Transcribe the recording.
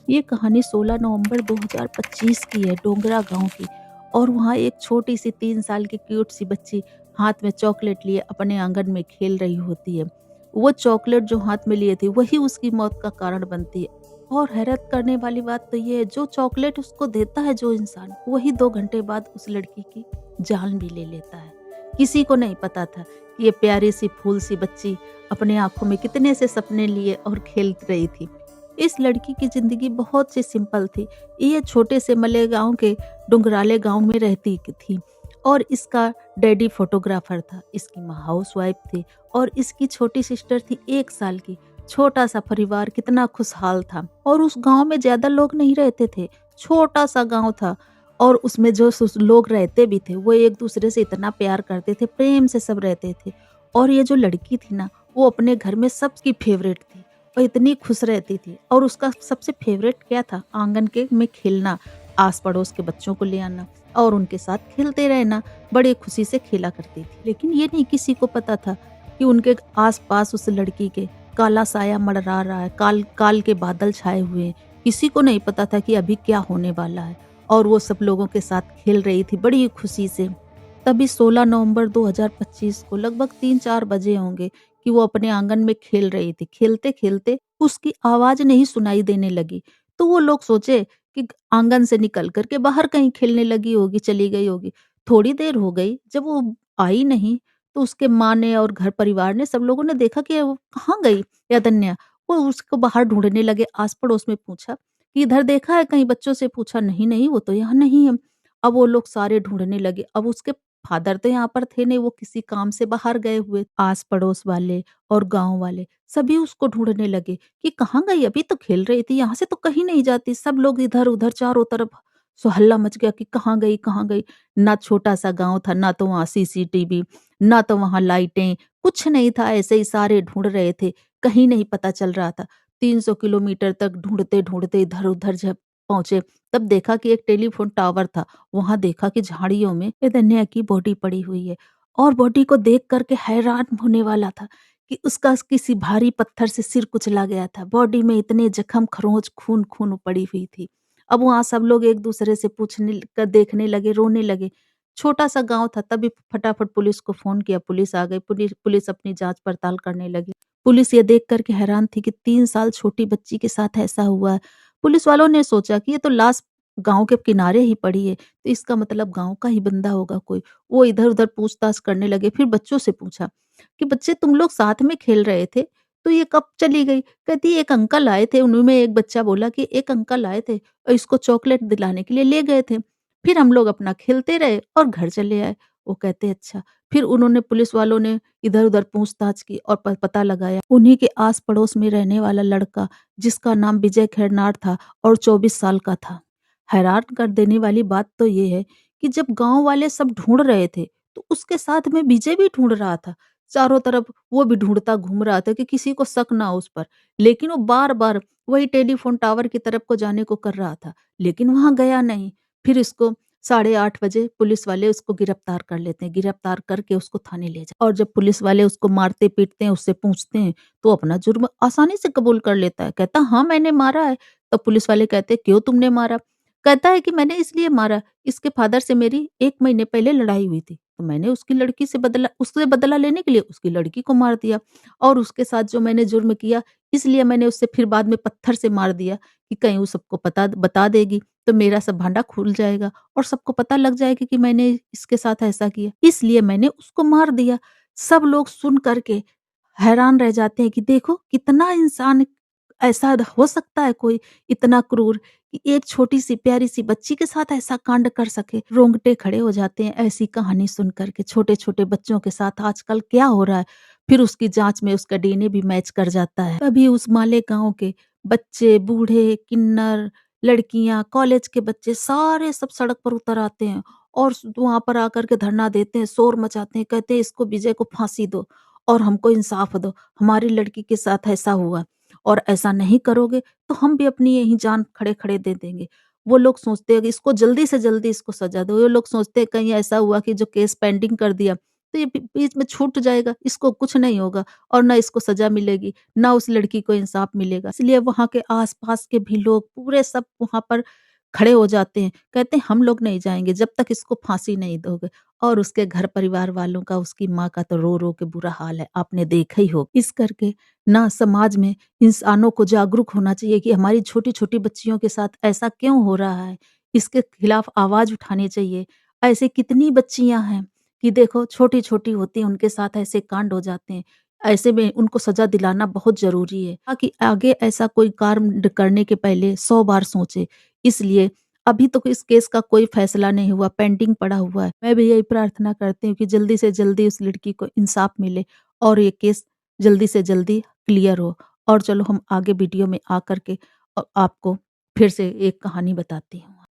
ये कहानी 16 नवंबर 2025 की है, डोंगरा गाँव की। और वहाँ एक छोटी-सी 3 साल की क्यूट सी बच्ची हाथ में चॉकलेट लिए अपने आँगन में खेल रही होती है। वो चॉकलेट जो हाथ में लिए थी, वही उसकी मौत का कारण बनती है। और हैरत करने वाली बात तो ये है, जो चॉकलेट उसको देता है जो इंसान, वही 2 घंटे बाद उस लड़की की जान भी ले लेता है। किसी को नहीं पता था कि ये प्यारी-सी फूल-सी बच्ची अपने आँखों में कितने से सपने लिए और खेल रही थी। इस लड़की की ज़िंदगी बहुत सी सिंपल थी। ये छोटे से मले गाँव के डुंगराले गाँव में रहती थी और इसका डैडी फ़ोटोग्राफ़र था, इसकी माँ हाउसवाइफ़ थी और इसकी छोटी सिस्टर थी 1 साल की। छोटा-सा परिवार कितना खुशहाल था और उस गाँव में ज़्यादा लोग नहीं रहते थे, छोटा-सा गाँव था और उसमें जो लोग रहते भी थे, वो एक-दूसरे से इतना प्यार करते थे, प्रेम से सब रहते थे। और ये जो लड़की थी ना, वो अपने घर में सबकी फ़ेवरेट थी। और इतनी खुश रहती थी और उसका सबसे फेवरेट क्या था? आंगन के में खेलना, आस-पड़ोस के बच्चों को ले आना और उनके साथ खेलते रहना, बड़ी खुशी से खेला करती थी। लेकिन ये नहीं किसी को पता था कि उनके आस-पास उस लड़की के काला साया मंडरा रहा है, काल काल के बादल छाए हुए हैं। किसी को नहीं पता था कि अभी क्या होने वाला है और वो सब लोगों के साथ खेल रही थी बड़ी खुशी से। तभी 16 नवंबर 2025 को लगभग 3-4 बजे होंगे कि वो अपने आंगन में खेल रही थी। खेलते-खेलते उसकी आवाज़ नहीं सुनाई देने लगी। तो वो लोग सोचे कि आंगन से निकल कर के बाहर कहीं खेलने लगी होगी, चली गई होगी। थोड़ी देर हो गई, जब वो आई नहीं, तो उसके माँ ने और घर परिवार ने सब लोगों ने देखा कि वो कहाँ गई ये अदन्या? वो उसको बाहर ढूँढने लगे, आस-पड़ोस में पूछा कि इधर देखा है कहीं? बच्चों से पूछा, नहीं, नहीं वो तो यहाँ नहीं है। अब वो लोग सारे ढूँढने लगे। अब उसके फादर तो यहाँ पर थे नहीं, वो किसी काम से बाहर गए हुए। आस-पड़ोस वाले और गाँव वाले सभी उसको ढूँढने लगे कि कहाँ गई? अभी तो खेल रही थी, यहाँ से तो कहीं नहीं जाती। सब लोग इधर-उधर चारों तरफ सो हल्ला मच गया कि कहाँ गई, कहाँ गई? ना छोटा-सा गाँव था, ना तो वहाँ सीसीटीवी, ना तो वहाँ लाइटें, कुछ नहीं था, ऐसे ही सारे ढूँढ रहे थे, कहीं नहीं पता चल रहा था। 300 किलोमीटर तक ढूँढते-ढूँढते इधर-उधर जब पहुँचे, तब देखा कि एक टेलीफ़ोन टावर था। वहाँ देखा कि झाड़ियों में चैतन्या की बॉडी पड़ी हुई है और बॉडी को देख कर के हैरान होने वाला था कि उसका किसी भारी पत्थर से सिर कुचला गया था। बॉडी में इतने जख्म, खरोंच, खून-खून पड़ी हुई थी। अब वहाँ सब लोग एक-दूसरे से पूछने क देखने लगे, रोने लगे। छोटा-सा गाँव था, तभी फटाफट पुलिस को फ़ोन किया, पुलिस आ गई। पुलिस अपनी जाँच-पड़ताल करने लगी। पुलिस ये देख कर के हैरान थी कि 3 साल छोटी बच्ची के साथ ऐसा हुआ है। पुलिस वालों ने सोचा कि ये तो लाश गाँव के किनारे ही पड़ी है, तो इसका मतलब गाँव का ही बंदा होगा कोई। वो इधर-उधर पूछताछ करने लगे, फिर बच्चों से पूछा कि बच्चे तुम लोग साथ में खेल रहे थे, तो ये कब चली गई? कहती एक अंकल आए थे, उन्हीं में एक बच्चा बोला कि एक अंकल आए थे और इसको चॉकलेट दिलाने के लिए ले गए थे। फिर हम लोग अपना खेलते रहे और घर चले आए। वो कहते अच्छा। फिर उन्होंने पुलिस वालों ने इधर-उधर पूछताछ की और पता लगाया, उन्हीं के आस-पड़ोस में रहने वाला लड़का जिसका नाम विजय खैरनार था और 24 साल का था। हैरान कर देने वाली बात तो ये है कि जब गाँव वाले सब ढूँढ रहे थे, तो उसके साथ में विजय भी ढूँढ रहा था। चारों तरफ वो भी ढूँढता घूम रहा था कि किसी को शक ना हो उस पर। लेकिन वो बार-बार वही टेलीफ़ोन टावर की तरफ को जाने को कर रहा था, लेकिन वहाँ गया नहीं। फिर इसको 8:30 बजे पुलिस वाले उसको गिरफ्तार कर लेते हैं। गिरफ्तार करके उसको थाने ले जा और जब पुलिस वाले उसको मारते-पीटते हैं, उससे पूछते हैं, तो अपना जुर्म आसानी से कबूल कर लेता है। कहता हाँ, मैंने मारा है। तब पुलिस वाले कहते हैं, क्यों तुमने मारा? कहता है कि मैंने इसलिए मारा, इसके फादर से मेरी 1 महीने पहले लड़ाई हुई थी। तो मैंने उससे बदला लेने के लिए उसकी लड़की को मार दिया और उसके साथ जो मैंने जुर्म किया, इसलिए मैंने उससे फिर बाद में पत्थर से मार दिया कि कहीं वो सबको पता बता देगी, तो मेरा सब भांडा खुल जाएगा और सबको पता लग जाएगा कि मैंने इसके साथ ऐसा किया, इसलिए मैंने उसको मार दिया। सब लोग सुन कर के हैरान रह जाते हैं कि देखो कितना इंसान ऐसा हो सकता है कोई इतना क्रूर कि एक छोटी-सी प्यारी-सी बच्ची के साथ ऐसा कांड कर सके। रोंगटे खड़े हो जाते हैं ऐसी कहानी सुन कर के। छोटे-छोटे बच्चों के साथ आजकल क्या हो रहा है? फिर उसकी जाँच में उसका डीएनए भी मैच कर जाता है। तभी उस माले गाँव के बच्चे, बूढ़े, किन्नर, लड़कियाँ, कॉलेज के बच्चे सारे सब सड़क पर उतर आते हैं और वहाँ पर आकर के धरना देते हैं, शोर मचाते हैं, कहते हैं इसको विजय को फांसी दो और हमको इंसाफ दो। हमारी लड़की के साथ ऐसा हुआ और ऐसा नहीं करोगे तो हम भी अपनी यहीं जान खड़े-खड़े दे देंगे। वो लोग सोचते हैं कि इसको जल्दी से जल्दी इसको सज़ा दो। वो लोग सोचते हैं कहीं ऐसा हुआ कि जो केस पेंडिंग कर दिया, तो ये बीच में छूट जाएगा, इसको कुछ नहीं होगा और ना इसको सज़ा मिलेगी, ना उस लड़की को इंसाफ मिलेगा। इसलिए वहाँ के आस-पास के भी लोग पूरे सब वहाँ पर खड़े हो जाते हैं, कहते हैं हम लोग नहीं जाएँगे जब तक इसको फांसी नहीं दोगे। और उसके घर परिवार वालों का, उसकी माँ का तो रो-रो के बुरा हाल है, आपने देखा ही होगा। इस करके ना समाज में इंसानों को जागरूक होना चाहिए कि हमारी छोटी-छोटी बच्चियों के साथ ऐसा क्यों हो रहा है? इसके खिलाफ आवाज़ उठानी चाहिए। ऐसी कितनी बच्चियाँ हैं कि देखो छोटी-छोटी होती हैं, उनके साथ ऐसे कांड हो जाते हैं। ऐसे में उनको सज़ा दिलाना बहुत ज़रूरी है, ताकि आगे ऐसा कोई कार्य करने के पहले 100 बार सोचें। इसलिए अभी तक इस केस का कोई फैसला नहीं हुआ, पेंडिंग पड़ा हुआ है। मैं भी यही प्रार्थना करती हूँ कि जल्दी से जल्दी उस लड़की को इंसाफ मिले और ये केस जल्दी से जल्दी क्लियर हो। और चलो हम आगे वीडियो में आकर के आपको फिर से एक कहानी बताती हूँ।